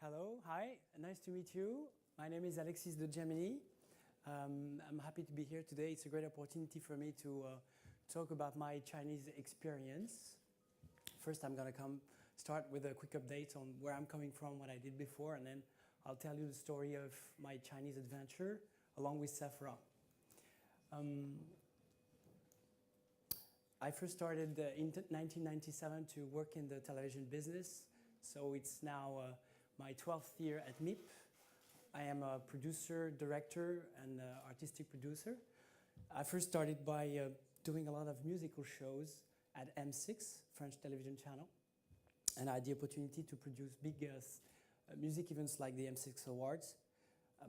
Hello, hi, nice to meet you. My name is Alexis de Gemini. I'm happy to be here today. It's a great opportunity for me to talk about my Chinese experience. First, I'm going to start with a quick update on where I'm coming from, what I did before, and then I'll tell you the story of my Chinese adventure along with Sephora. I first started in 1997 to work in the television business, so it's now my 12th year at MIP. I am a producer, director, and artistic producer. I first started by doing a lot of musical shows at M6, French television channel, and I had the opportunity to produce big music events like the M6 Awards.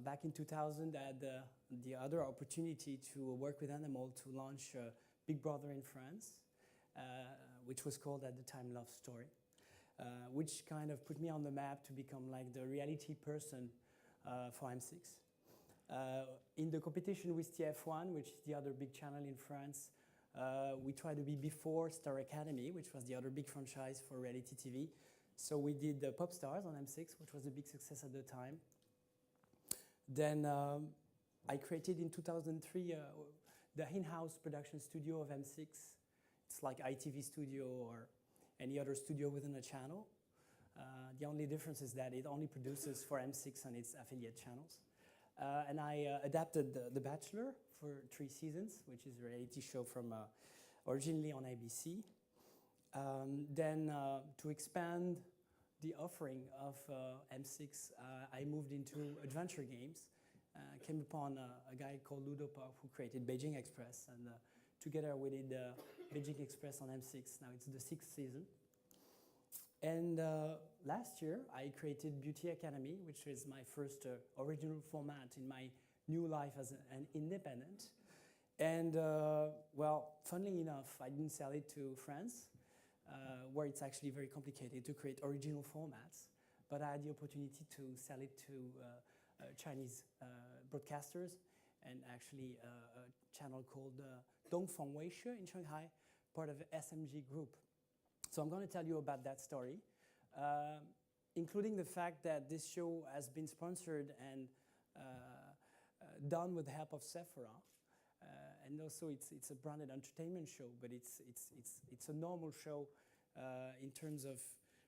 Back in 2000, I had the other opportunity to work with Animal to launch Big Brother in France, which was called at the time Love Story. Which kind of put me on the map to become like the reality person for M6. In the competition with TF1, which is the other big channel in France, we tried to be before Star Academy, which was the other big franchise for reality TV. So we did Pop Stars on M6, which was a big success at the time. Then I created in 2003 the in-house production studio of M6. It's like ITV Studio or any other studio within a channel. The only difference is that it only produces for M6 and its affiliate channels. And I adapted The Bachelor for 3 seasons, which is a reality show from originally on ABC. Then to expand the offering of M6, I moved into adventure games. Came upon a guy called Ludo Pop who created Beijing Express, and together we did Beijing Express on M6. Now it's the 6th season. And last year I created Beauty Academy, which is my first original format in my new life as an independent. And well, funnily enough, I didn't sell it to France, where it's actually very complicated to create original formats. But I had the opportunity to sell it to Chinese broadcasters, and actually a channel called Dongfeng Weishe in Shanghai, part of the SMG Group. So I'm going to tell you about that story, including the fact that this show has been sponsored and done with the help of Sephora. And also it's a branded entertainment show, but it's a normal show in terms of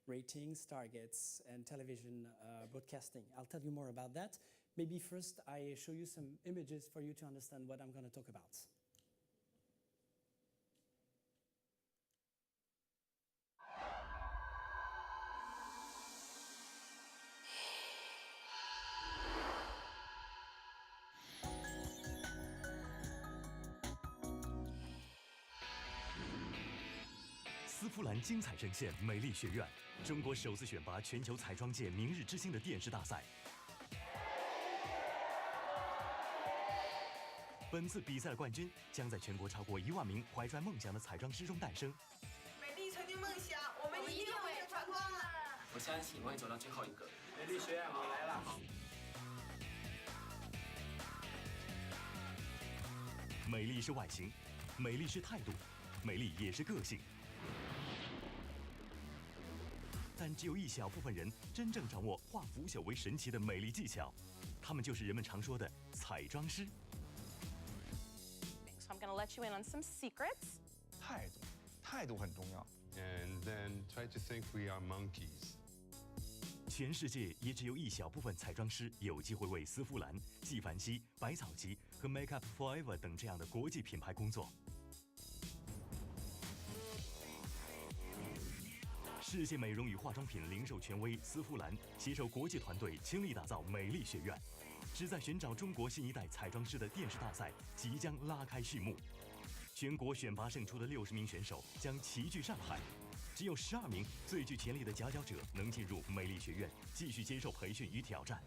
ratings, targets, and television broadcasting. I'll tell you more about that. Maybe first I show you some images for you to understand what I'm going to talk about.丝芙兰精彩呈现美丽学院，中国首次选拔全球彩妆界明日之星的电视大赛。本次比赛的冠军将在全国超过1万名怀揣梦想的彩妆师中诞生。美丽曾经梦想，我们一定会成功的。我相信我会走到最后一个。美丽学院，我来了。美丽是外形，美丽是态度，美丽也是个性。但只有一小部分人真正掌握化腐朽为神奇的美丽技巧，他们就是人们常说的彩妆师。So I'm going to let you in on some secrets. 态度很重要。And then try to think we are monkeys. 全世界也只有一小部分彩妆师有机会为丝芙兰、纪梵希、百草集和 Makeup Forever 等这样的国际品牌工作。世界美容与化妆品零售权威丝芙兰携手国际团队倾力打造美丽学院，旨在寻找中国新一代彩妆师的电视大赛即将拉开序幕。全国选拔胜出的60名选手将齐聚上海，只有12名最具潜力的佼佼者能进入美丽学院继续接受培训与挑战。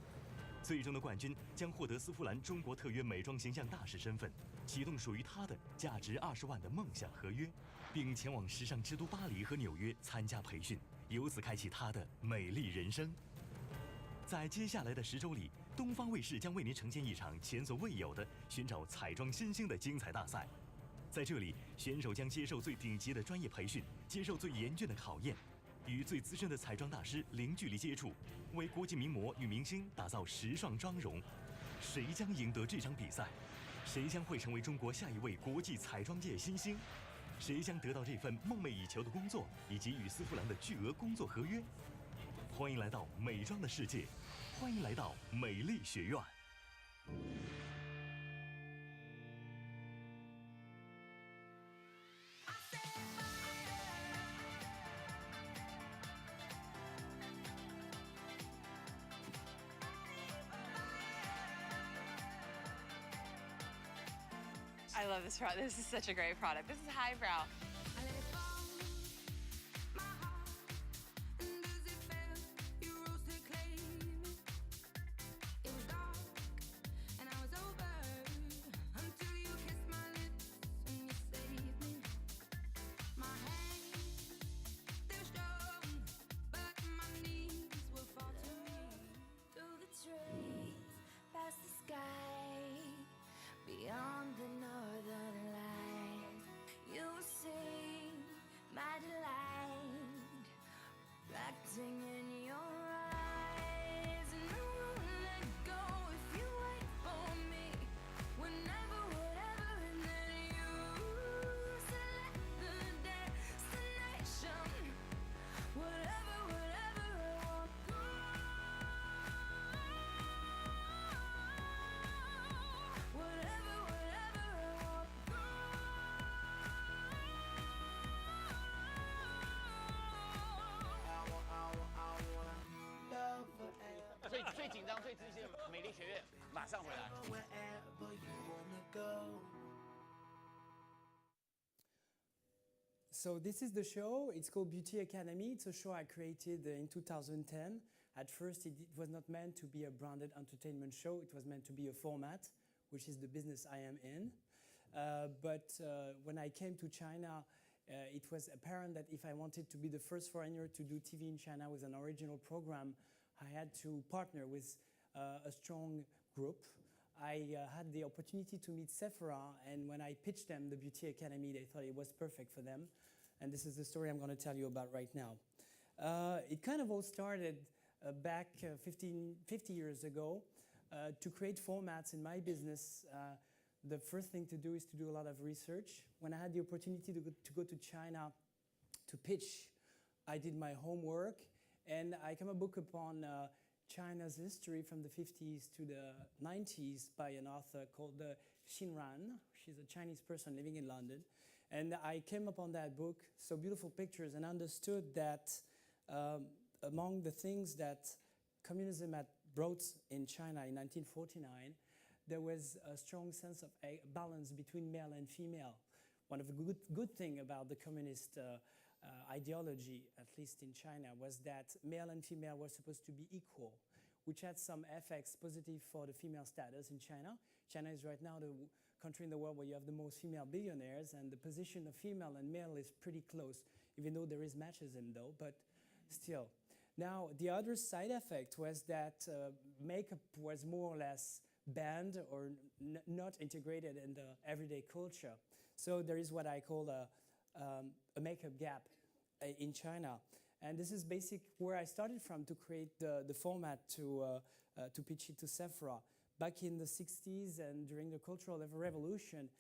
最终的冠军将获得丝芙兰中国特约美妆形象大使身份，启动属于他的价值20万的梦想合约，并前往时尚之都巴黎和纽约参加培训，由此开启他的美丽人生。在接下来的10周里，东方卫视将为您呈现一场前所未有的寻找彩妆新星的精彩大赛。在这里，选手将接受最顶级的专业培训，接受最严峻的考验。与最资深的彩妆大师零距离接触，为国际名模与明星打造时尚妆容。谁将赢得这场比赛？谁将会成为中国下一位国际彩妆界新星？谁将得到这份梦寐以求的工作，以及与丝芙兰的巨额工作合约？欢迎来到美妆的世界，欢迎来到美丽学院。I love this product. This is such a great product. This is highbrow. Beyond the northern lights, you will see my delight, reflecting in your eyes. And I won't let go if you wait for me. Whenever, whatever, and then you select the destination. Whatever, whatever I walk through. Whatever, whatever I walk through. 最紧张、最自信的美丽学院马上回来。 So this is the show. It's called Beauty Academy. It's a show I created in 2010. At first, it was not meant to be a branded entertainment show. It was meant to be a format, which is the business I am in. But when I came to China, it was apparent that if I wanted to be the first foreigner to do TV in China with an original program, I had to partner with a strong group. I had the opportunity to meet Sephora, and when I pitched them the Beauty Academy, they thought it was perfect for them. And this is the story I'm going to tell you about right now. It kind of all started back 50 years ago. To create formats in my business, the first thing to do is to do a lot of research. When I had the opportunity to go to China to pitch, I did my homework, and I came upon China's history from the 50s to the 90s by an author called Xin Ran. She's a Chinese person living in London. And I came upon that book, so beautiful pictures, and understood that among the things that communism had brought in China in 1949, there was a strong sense of a balance between male and female. One of the good thing about the communist ideology, at least in China, was that male and female were supposed to be equal, which had some effects positive for the female status in China. China is right now the country in the world where you have the most female billionaires, and the position of female and male is pretty close, even though there is machismo though, but still. Now, the other side effect was that makeup was more or less banned or not integrated in the everyday culture. So there is what I call a makeup gap in China. And this is basically where I started from to create the format to pitch it to Sephora. Back in the 60s and during the Cultural Revolution,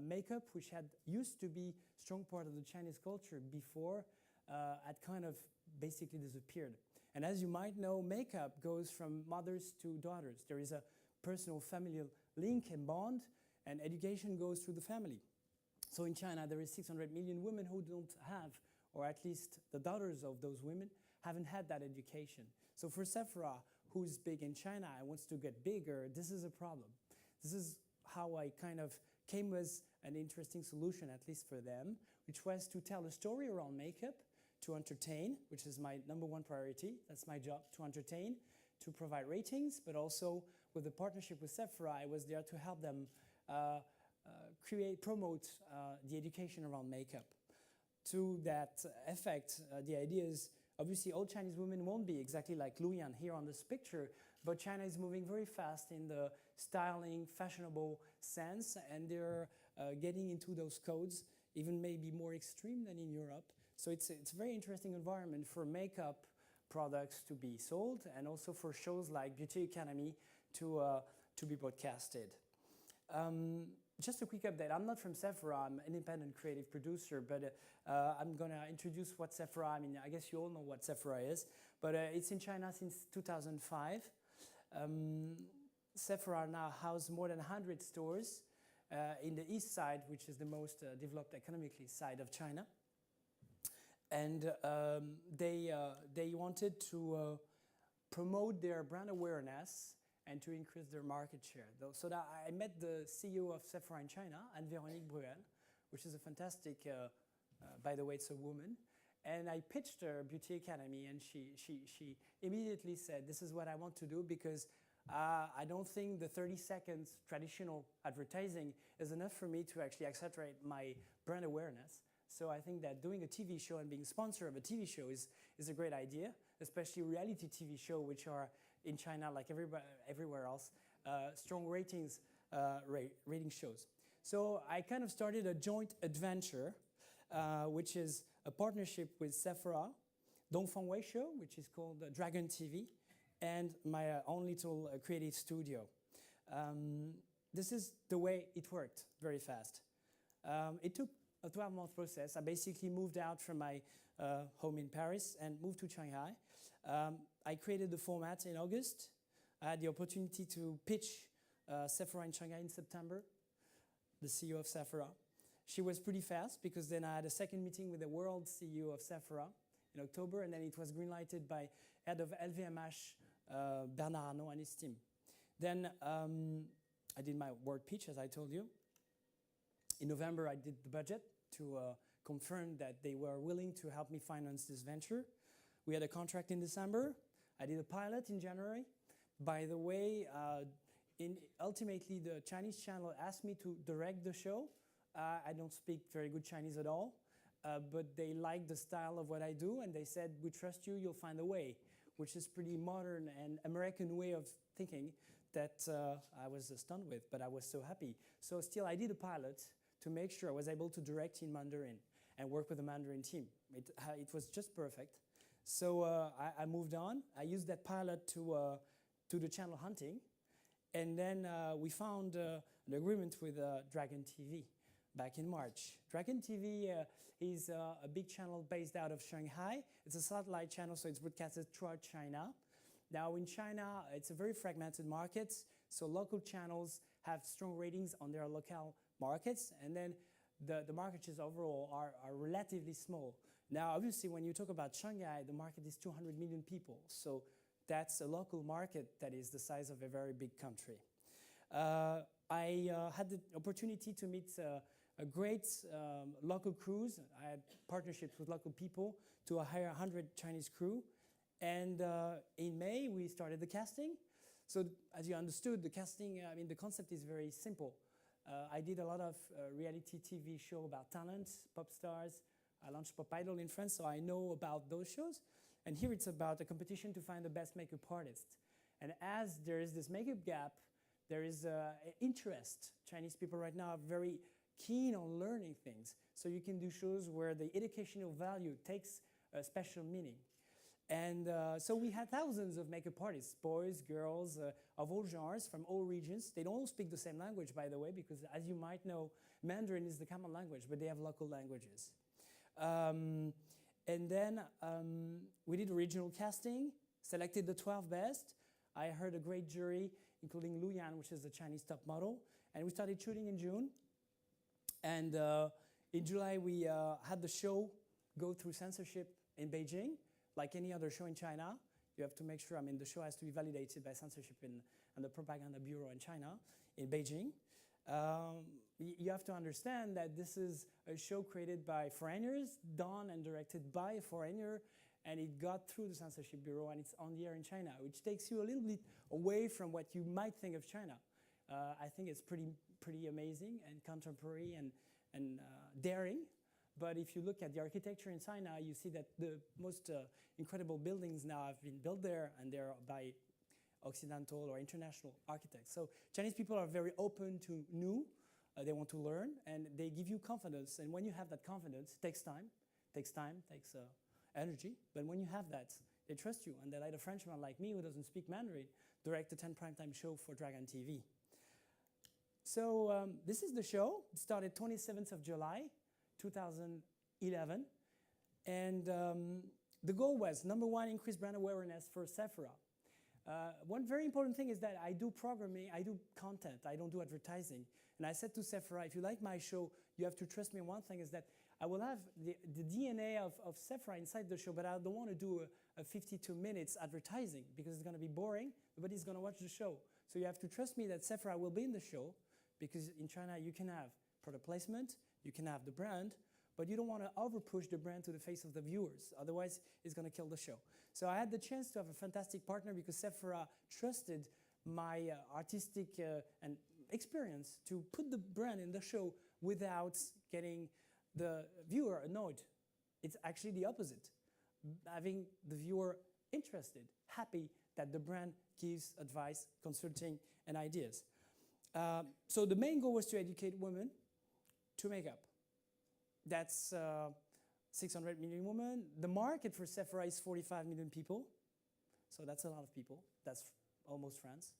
makeup, which had used to be a strong part of the Chinese culture before, had kind of basically disappeared. And as you might know, makeup goes from mothers to daughters. There is a personal familial link and bond, and education goes through the family. So in China, there is 600 million women who don't have, or at least the daughters of those women, haven't had that education. So for Sephora, who's big in China and wants to get bigger, this is a problem. This is how I kind of came with an interesting solution, at least for them, which was to tell a story around makeup, to entertain, which is my number one priority. That's my job, to entertain, to provide ratings, but also with the partnership with Sephora, I was there to help them promote the education around makeup. To that effect, the idea is, obviously all Chinese women won't be exactly like Luyan here on this picture, but China is moving very fast in the styling, fashionable sense, and they're getting into those codes, even maybe more extreme than in Europe, So it's a very interesting environment for makeup products to be sold and also for shows like Beauty Academy to be broadcasted. Just a quick update. I'm not from Sephora. I'm an independent creative producer, but I'm going to introduce what Sephora, I mean, I guess you all know what Sephora is, but it's in China since 2005. Sephora now houses more than 100 stores in the east side, which is the most developed economically side of China. And they wanted to promote their brand awareness and to increase their market share. So that I met the CEO of Sephora in China, Anne-Véronique Bruel, which is a fantastic, by the way, it's a woman. And I pitched her Beauty Academy, and she immediately said, this is what I want to do, because I don't think the 30 seconds traditional advertising is enough for me to actually accelerate my brand awareness. So I think that doing a TV show and being sponsor of a TV show is a great idea, especially reality TV show, which are in China, like everywhere else, strong ratings, rating shows. So I kind of started a joint adventure, which is a partnership with Sephora, Dongfeng Wei Show, which is called Dragon TV, and my own little creative studio. This is the way it worked very fast. It took a 12-month process. I basically moved out from my home in Paris and moved to Shanghai. I created the format in August. I had the opportunity to pitch Sephora in Shanghai in September, the CEO of Sephora. She was pretty fast because then I had a second meeting with the world CEO of Sephora in October, and then it was greenlighted by head of LVMH, Bernard Arnault and his team. Then I did my word pitch, as I told you. In November, I did the budget to confirm that they were willing to help me finance this venture. We had a contract in December. I did a pilot in January. By the way, ultimately, the Chinese channel asked me to direct the show. I don't speak very good Chinese at all, but they liked the style of what I do, and they said, we trust you, you'll find a way, which is pretty modern and American way of thinking that I was stunned with, but I was so happy. So still, I did a pilot to make sure I was able to direct in Mandarin and work with the Mandarin team. It was just perfect. So I moved on. I used that pilot to do the channel hunting. And then we found an agreement with Dragon TV back in March. Dragon TV is a big channel based out of Shanghai. It's a satellite channel, so it's broadcasted throughout China. Now in China, it's a very fragmented market, so local channels have strong ratings on their local markets, and then the markets overall are relatively small. Now, obviously, when you talk about Shanghai, the market is 200 million people, so that's a local market that is the size of a very big country. I had the opportunity to meet a great local crews. I had partnerships with local people to hire 100 Chinese crew, and in May, we started the casting. So as you understood, the casting, I mean, the concept is very simple. I did a lot of reality TV show about talent, pop stars. I launched Pop Idol in France, so I know about those shows. And here it's about a competition to find the best makeup artist. And as there is this makeup gap, there is interest. Chinese people right now are very keen on learning things. So you can do shows where the educational value takes a special meaning. And so we had thousands of makeup artists, boys, girls, of all genres, from all regions. They don't all speak the same language, by the way, because as you might know, Mandarin is the common language, but they have local languages. And then we did regional casting, selected the 12 best. I heard a great jury, including Lu Yan, which is the Chinese top model. And we started shooting in June. And in July, we had the show go through censorship in Beijing. Like any other show in China, you have to make sure, I mean, the show has to be validated by censorship and the propaganda bureau in China, in Beijing. You have to understand that this is a show created by foreigners, done and directed by a foreigner, and it got through the censorship bureau, and it's on the air in China, which takes you a little bit away from what you might think of China. I think it's pretty amazing and contemporary and daring. But if you look at the architecture in China, you see that the most incredible buildings now have been built there, and they're by Occidental or international architects. So Chinese people are very open to new. They want to learn, and they give you confidence. And when you have that confidence, it takes time, takes time, takes energy. But when you have that, they trust you, and they let a Frenchman like me who doesn't speak Mandarin direct a 10 primetime show for Dragon TV. So this is the show. It started 27th of July, 2011. And the goal was, number one, increase brand awareness for Sephora. One very important thing is that I do programming, I do content, I don't do advertising. And I said to Sephora, if you like my show, you have to trust me. One thing is that I will have the DNA of Sephora inside the show, but I don't want to do a 52 minutes advertising because it's going to be boring. Nobody's going to watch the show. So you have to trust me that Sephora will be in the show, because in China you can have product placement, you can have the brand, but you don't want to over-push the brand to the face of the viewers. Otherwise, it's going to kill the show. So I had the chance to have a fantastic partner because Sephora trusted my artistic and experience to put the brand in the show without getting the viewer annoyed. It's actually the opposite. Having the viewer interested, happy that the brand gives advice, consulting, and ideas. So the main goal was to educate women to makeup. That's 600 million women. The market for Sephora is 45 million people. So that's a lot of people. That's almost France.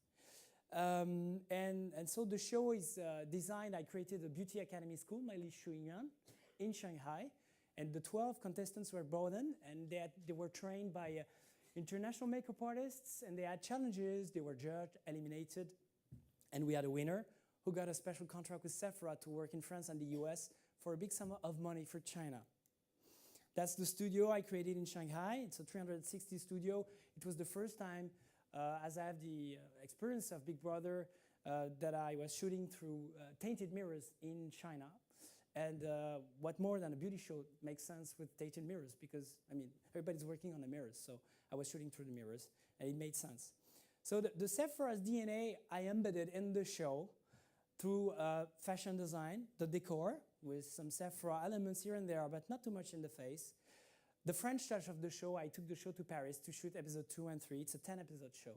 And so the show is designed. I created a beauty academy school, Maili Shuiyuan, in Shanghai. And the 12 contestants were brought in, and they were trained by international makeup artists, and they had challenges. They were judged, eliminated. And we had a winner who got a special contract with Sephora to work in France and the US for a big sum of money for China. That's the studio I created in Shanghai. It's a 360 studio. It was the first time, as I have the experience of Big Brother, that I was shooting through tainted mirrors in China. And what more than a beauty show makes sense with tainted mirrors, because, I mean, everybody's working on the mirrors. So I was shooting through the mirrors, and it made sense. So the Sephora's DNA I embedded in the show through fashion design, the decor, with some Sephora elements here and there, but not too much in the face. The French touch of the show, I took the show to Paris to shoot episode 2 and 3. It's a 10-episode show.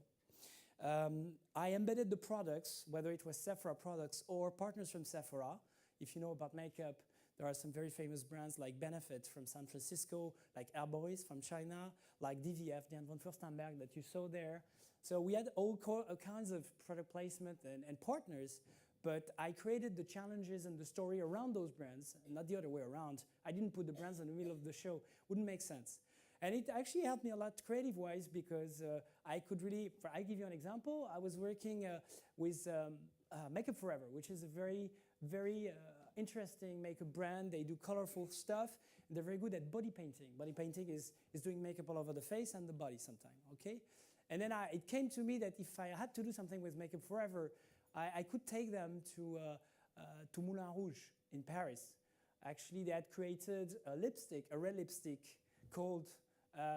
I embedded the products, whether it was Sephora products or partners from Sephora. If you know about makeup, there are some very famous brands like Benefit from San Francisco, like Airboys from China, like DVF, Diane von Furstenberg that you saw there. So we had all kinds of product placement and partners, but I created the challenges and the story around those brands, not the other way around. I didn't put the brands in the middle of the show. Wouldn't make sense. And it actually helped me a lot creative-wise because I could really, I'll give you an example. I was working with Makeup Forever, which is a very, very interesting makeup brand. They do colorful stuff. They're very good at body painting. Body painting is doing makeup all over the face and the body sometimes, okay? And then it came to me that if I had to do something with Makeup Forever, I could take them to Moulin Rouge in Paris. Actually, they had created a lipstick, a red lipstick called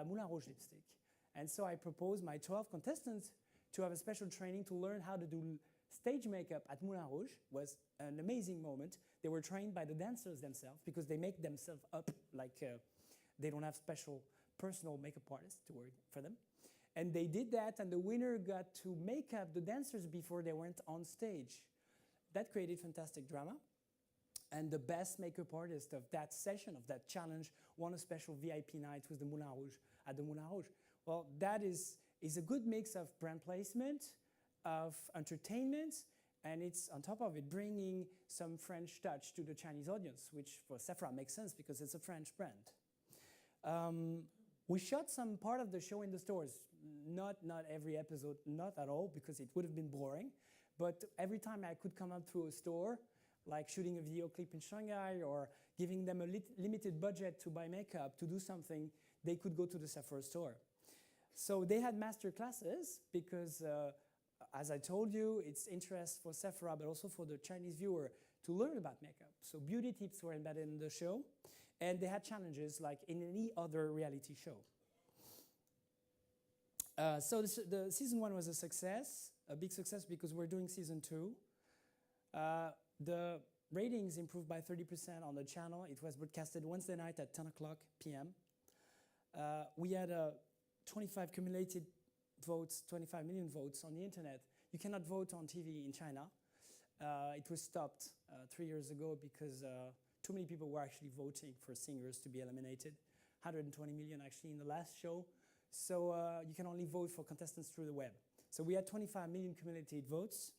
Moulin Rouge lipstick. And so I proposed my 12 contestants to have a special training to learn how to do stage makeup at Moulin Rouge. Was an amazing moment. They were trained by the dancers themselves because they make themselves up like they don't have special personal makeup artists to work for them. And they did that, and the winner got to make up the dancers before they went on stage. That created fantastic drama. And the best makeup artist of that session, of that challenge, won a special VIP night with the Moulin Rouge, at the Moulin Rouge. Well, that is a good mix of brand placement, of entertainment, and it's on top of it bringing some French touch to the Chinese audience, which for Sephora makes sense because it's a French brand. We shot some part of the show in the stores. Not every episode, not at all, because it would have been boring. But every time I could come up through a store, like shooting a video clip in Shanghai or giving them a limited budget to buy makeup, to do something, they could go to the Sephora store. So they had master classes because, as I told you, it's interest for Sephora, but also for the Chinese viewer to learn about makeup. So beauty tips were embedded in the show, and they had challenges like in any other reality show. So the season 1 was a success, a big success because we're doing season 2. The ratings improved by 30% on the channel. It was broadcasted Wednesday night at 10 o'clock p.m. We had 25 cumulated votes, 25 million votes on the internet. You cannot vote on TV in China. It was stopped 3 years ago because too many people were actually voting for singers to be eliminated. 120 million actually in the last show. So you can only vote for contestants through the web. So we had 25 million cumulative votes,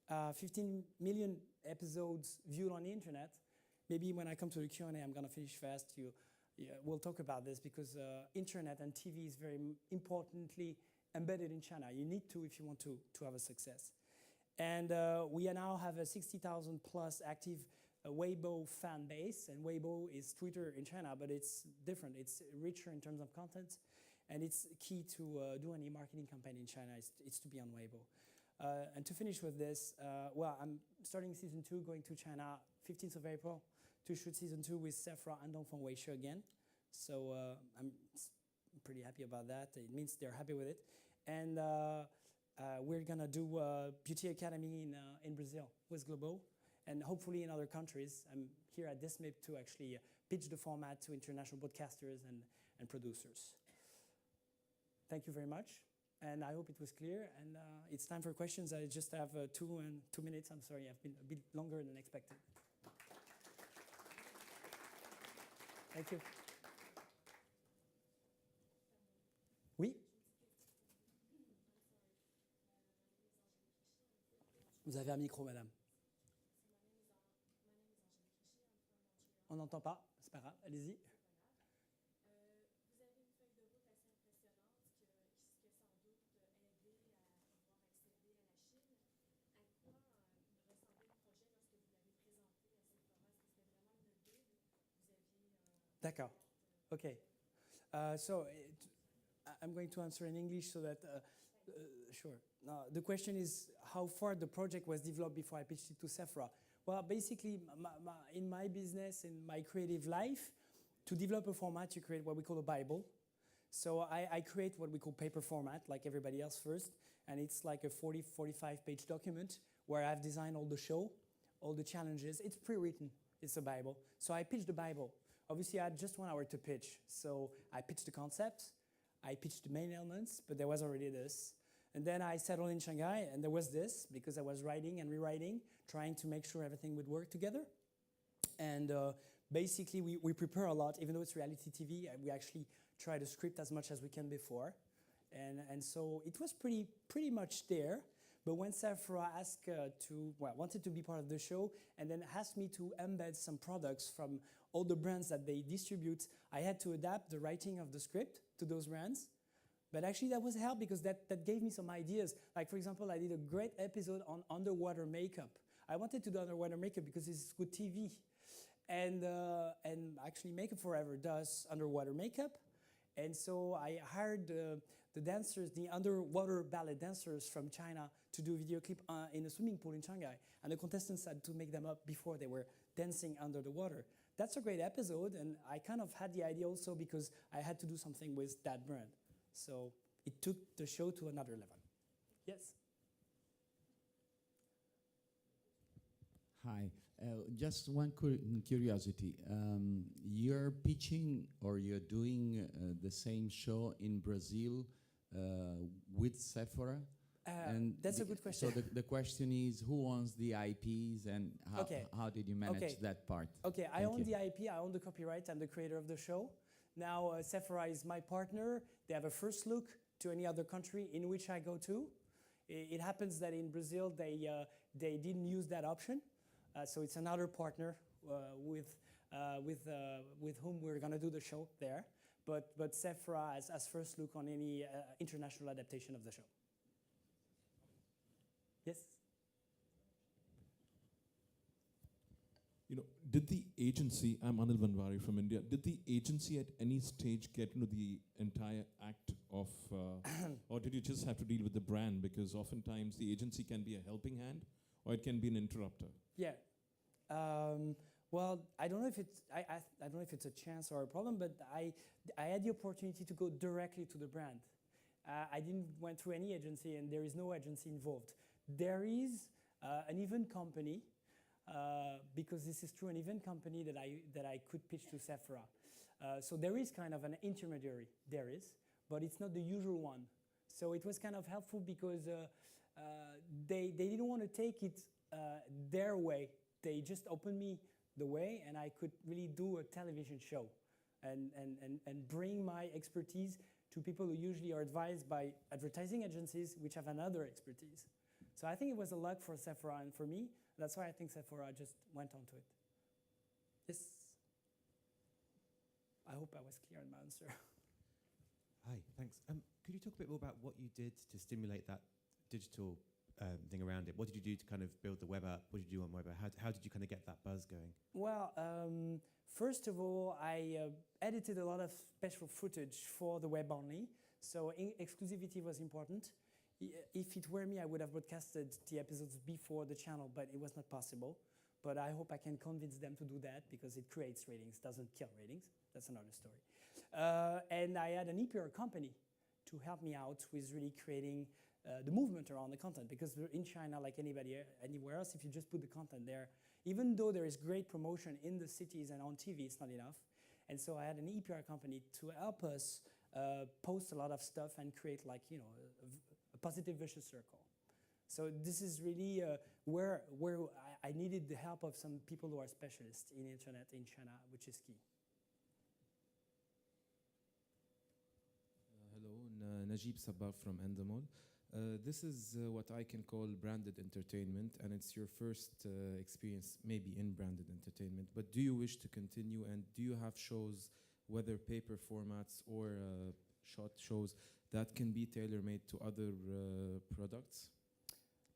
15 million episodes viewed on the internet. Maybe when I come to the Q&A, I'm going to finish fast. We'll talk about this because internet and TV is very importantly embedded in China. You need to if you want to have a success. And we now have a 60,000 plus active Weibo fan base, and Weibo is Twitter in China, but it's different. It's richer in terms of content, and it's key to do any marketing campaign in China. It's to be on Weibo. And to finish with this, well, I'm starting season 2, going to China 15th of April to shoot season 2 with Sephora and Dongfeng Weishe again. So I'm pretty happy about that. It means they're happy with it. And we're gonna do a beauty academy in Brazil with Globo, and hopefully in other countries. I'm here at this MIP to actually pitch the format to international broadcasters and producers. Thank you very much, and I hope it was clear. And it's time for questions. I just have 2 minutes. I'm sorry, I've been a bit longer than expected. Thank you. Oui? Vous avez un micro, madame. On n'entend pas, c'est pas grave, allez-y. Vous avez une feuille de route assez impressionnante qui sans doute aidé à pouvoir accéder à la Chine. À quoi ressemblait le projet lorsque vous l'avez présenté à Sephora? Est-ce que c'était vraiment une bulle? Vous aviez... D'accord, okay. So I'm going to answer in English so that, sure. The question is how far the project was developed before I pitched it to Sephora. Well, basically, in my business, in my creative life, to develop a format, you create what we call a Bible. So I create what we call paper format, like everybody else first, and it's like a 40, 45-page document where I've designed all the show, all the challenges. It's pre-written, it's a Bible. So I pitched the Bible. Obviously, I had just 1 hour to pitch. So I pitched the concept, I pitched the main elements, but there was already this. And then I settled in Shanghai, and there was this, because I was writing and rewriting, trying to make sure everything would work together. And basically, we prepare a lot. Even though it's reality TV, we actually try to script as much as we can before. And so it was pretty much there. But when Sephora asked wanted to be part of the show, and then asked me to embed some products from all the brands that they distribute, I had to adapt the writing of the script to those brands. But actually that was help because that gave me some ideas. Like for example, I did a great episode on underwater makeup. I wanted to do underwater makeup because it's good TV. And actually Makeup Forever does underwater makeup. And so I hired the dancers, the underwater ballet dancers from China to do a video clip in a swimming pool in Shanghai. And the contestants had to make them up before they were dancing under the water. That's a great episode, and I kind of had the idea also because I had to do something with that brand. So it took the show to another level. Yes? Hi, just one curiosity. You're pitching or you're doing the same show in Brazil with Sephora? And that's a good question. So the question is, who owns the IPs and how did you manage that part? Okay, I own the IP, I own the copyright, I'm the creator of the show. Now Sephora is my partner. They have a first look to any other country in which I go to. It happens that in Brazil they didn't use that option. So it's another partner with whom we're going to do the show there. But Sephora has first look on any international adaptation of the show. Yes? You know, did the agency, I'm Anil Vanwari from India, did the agency at any stage get into the entire act of, or did you just have to deal with the brand? Because oftentimes the agency can be a helping hand or it can be an interrupter. Yeah. Well, I don't know if it's I don't know if it's a chance or a problem, but I had the opportunity to go directly to the brand. I didn't went through any agency, and there is no agency involved. There is an event company, because this is true, an event company that I could pitch to Sephora. So there is kind of an intermediary, there is, but it's not the usual one. So it was kind of helpful because they didn't want to take it their way. They just opened me the way, and I could really do a television show and bring my expertise to people who usually are advised by advertising agencies which have another expertise. So I think it was a luck for Sephora and for me. That's why I think Sephora just went onto it. Yes? I hope I was clear in my answer. Hi, thanks. Could you talk a bit more about what you did to stimulate that digital thing around it? What did you do to kind of build the web app? What did you do on web app? How did you kind of get that buzz going? Well, first of all, I edited a lot of special footage for the web only. So exclusivity was important. If it were me, I would have broadcasted the episodes before the channel, but it was not possible. But I hope I can convince them to do that because it creates ratings, doesn't kill ratings. That's another story. And I had an EPR company to help me out with really creating the movement around the content, because in China, like anywhere else, if you just put the content there, even though there is great promotion in the cities and on TV, it's not enough. And so I had an EPR company to help us post a lot of stuff and create, like, you know, a positive vicious circle. So this is really where I needed the help of some people who are specialists in internet in China, which is key. Hello, Najib Sabah from Endemol. This is what I can call branded entertainment, and it's your first experience maybe in branded entertainment. But do you wish to continue, and do you have shows, whether paper formats or short shows, that can be tailor-made to other products?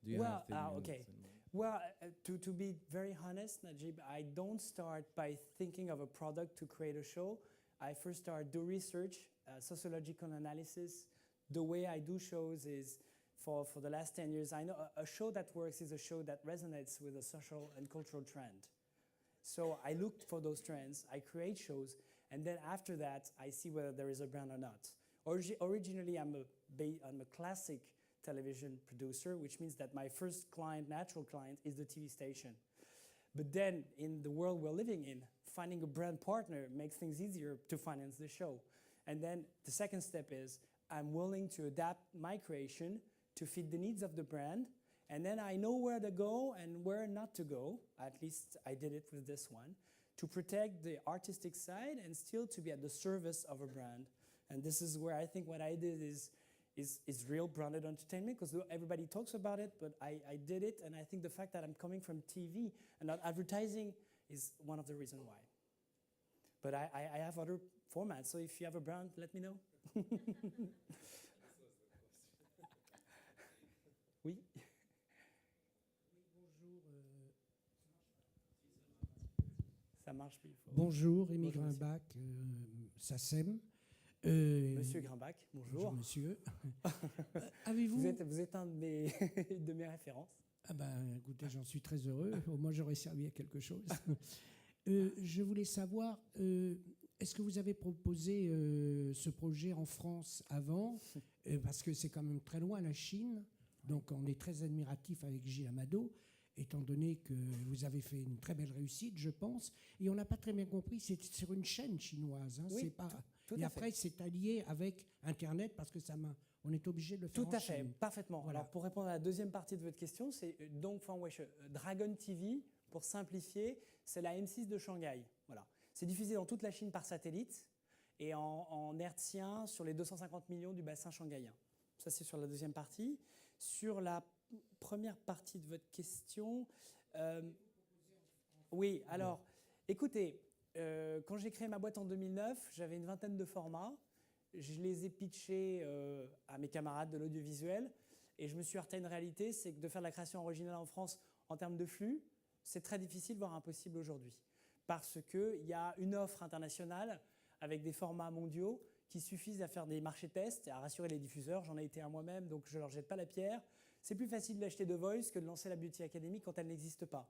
Do you have okay. Well, to be very honest, Najib, I don't start by thinking of a product to create a show. I first start do research, sociological analysis. The way I do shows is, for the last 10 years, I know a show that works is a show that resonates with a social and cultural trend. So I look for those trends, I create shows, and then after that, I see whether there is a brand or not. Originally, I'm a classic television producer, which means that my first client, natural client, is the TV station. But then, in the world we're living in, finding a brand partner makes things easier to finance the show. And then the second step is, I'm willing to adapt my creation to fit the needs of the brand, and then I know where to go and where not to go. At least I did it with this one, to protect the artistic side and still to be at the service of a brand. And this is where I think what I did is real branded entertainment, because everybody talks about it, but I did it, and I think the fact that I'm coming from TV and not advertising is one of the reasons why. But I have other formats, so if you have a brand, let me know. Oui. Ça marche plus. Bonjour, Rémi Grimbach, SACEM. Monsieur Grimbach, bonjour. Bonjour, monsieur. Avez-vous... Vous êtes un de mes références. Ah ben, écoutez, j'en suis très heureux. Au moins, j'aurais servi à quelque chose. Je voulais savoir, est-ce que vous avez proposé ce projet en France avant? Parce que c'est quand même très loin, la Chine. Donc, on est très admiratif avec Gilles Amado, étant donné que vous avez fait une très belle réussite, je pense. Et on n'a pas très bien compris, c'est sur une chaîne chinoise. Hein, oui, c'est pas... Et après, c'est allié avec Internet, parce que on est obligé de le faire en Chine. Tout à fait, parfaitement. Voilà. Alors, pour répondre à la deuxième partie de votre question, c'est Dragon TV, pour simplifier, c'est la M6 de Shanghai. Voilà. C'est diffusé dans toute la Chine par satellite et en hertzien sur les 250 millions du bassin shanghaïen. Ça, c'est sur la deuxième partie. Sur la première partie de votre question, oui, alors, écoutez, quand j'ai créé ma boîte en 2009, j'avais une vingtaine de formats. Je les ai pitchés à mes camarades de l'audiovisuel et je me suis heurté à une réalité, c'est que de faire de la création originale en France en termes de flux, c'est très difficile, voire impossible aujourd'hui. Parce qu'il y a une offre internationale avec des formats mondiaux qui suffisent à faire des marchés tests et à rassurer les diffuseurs. J'en ai été un moi-même, donc je ne leur jette pas la pierre. C'est plus facile d'acheter The Voice que de lancer la Beauty Academy quand elle n'existe pas.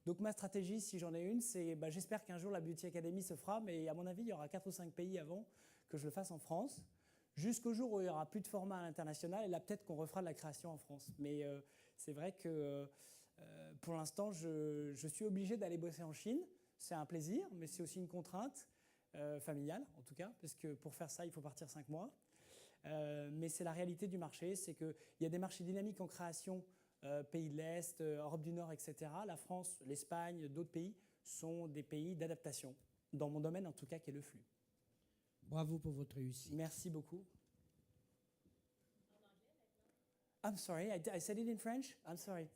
Donc ma stratégie, si j'en ai une, c'est j'espère qu'un jour la Beauty Academy se fera, mais à mon avis, il y aura 4 ou 5 pays avant que je le fasse en France, jusqu'au jour où il n'y aura plus de format à l'international, et là peut-être qu'on refera de la création en France. Mais c'est vrai que pour l'instant, je suis obligé d'aller bosser en Chine. C'est un plaisir, mais c'est aussi une contrainte familiale, en tout cas, parce que pour faire ça, il faut partir 5 mois. Mais c'est la réalité du marché, c'est qu'il y a des marchés dynamiques en création, pays de l'Est, Europe du Nord, etc. La France, l'Espagne, d'autres pays sont des pays d'adaptation, dans mon domaine en tout cas qui est le flux. Bravo pour votre réussite. Merci beaucoup. I'm sorry, I said it in French? I'm sorry.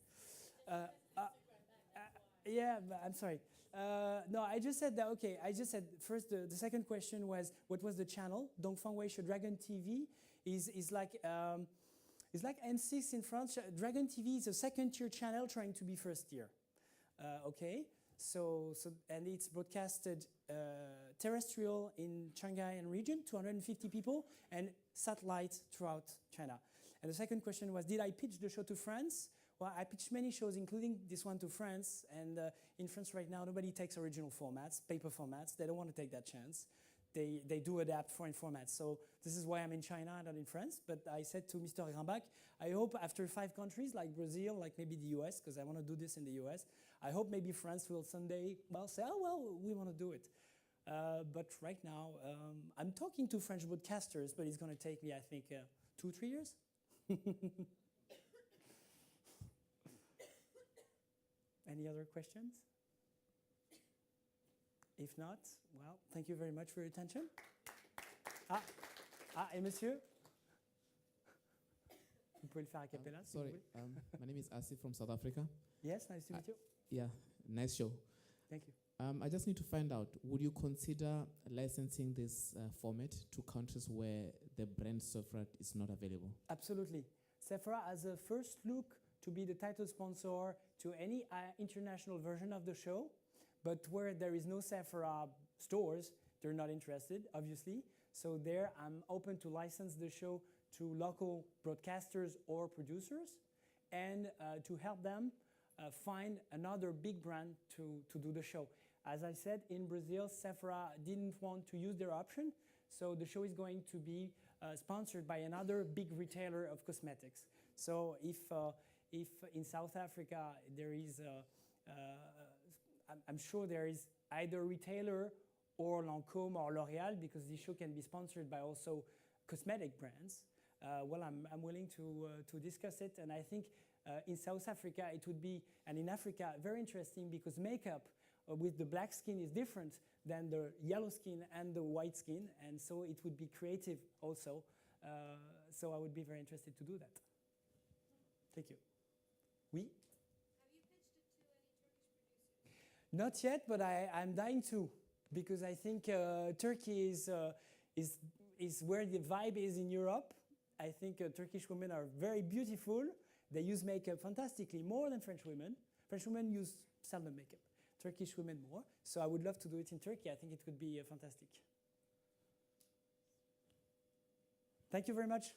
Yeah, I'm sorry. No, I just said that, okay, I just said first the second question was, what was the channel? Dongfang Weishe Dragon TV is like M6 in France. Dragon TV is a second tier channel trying to be first tier. Okay, so and it's broadcasted terrestrial in Shanghai and region, 250 people, and satellite throughout China. And the second question was, did I pitch the show to France? Well, I pitched many shows, including this one to France, and in France right now, nobody takes original formats, paper formats. They don't want to take that chance. They do adapt foreign formats. So this is why I'm in China, not in France. But I said to Mr. Grimbach, I hope after 5 countries, like Brazil, like maybe the US, because I want to do this in the US, I hope maybe France will someday, well, say, oh, well, we want to do it. But right now, I'm talking to French broadcasters, but it's going to take me, I think, 2-3 years. Any other questions? If not, well, thank you very much for your attention. Et monsieur? Vous pouvez le faire a cappella, si vous Sorry, voulez. my name is Asif from South Africa. Yes, nice to meet you. Yeah, nice show. Thank you. I just need to find out, would you consider licensing this format to countries where the brand Sephora is not available? Absolutely. Sephora has a first look to be the title sponsor to any international version of the show, but where there is no Sephora stores, they're not interested, obviously. So there, I'm open to license the show to local broadcasters or producers and to help them find another big brand to do the show. As I said, in Brazil, Sephora didn't want to use their option, so the show is going to be sponsored by another big retailer of cosmetics. So if in South Africa there is, I'm sure there is either a retailer or Lancôme or L'Oréal, because this show can be sponsored by also cosmetic brands. Well, I'm willing to discuss it, and I think in South Africa it would be, and in Africa, very interesting, because makeup with the black skin is different than the yellow skin and the white skin, and so it would be creative also. So I would be very interested to do that. Thank you. Oui? Have you pitched it to any Turkish producers? Not yet, but I'm dying to, because I think Turkey is where the vibe is in Europe. I think Turkish women are very beautiful. They use makeup fantastically, more than French women. French women use seldom makeup. Turkish women more. So I would love to do it in Turkey. I think it could be fantastic. Thank you very much.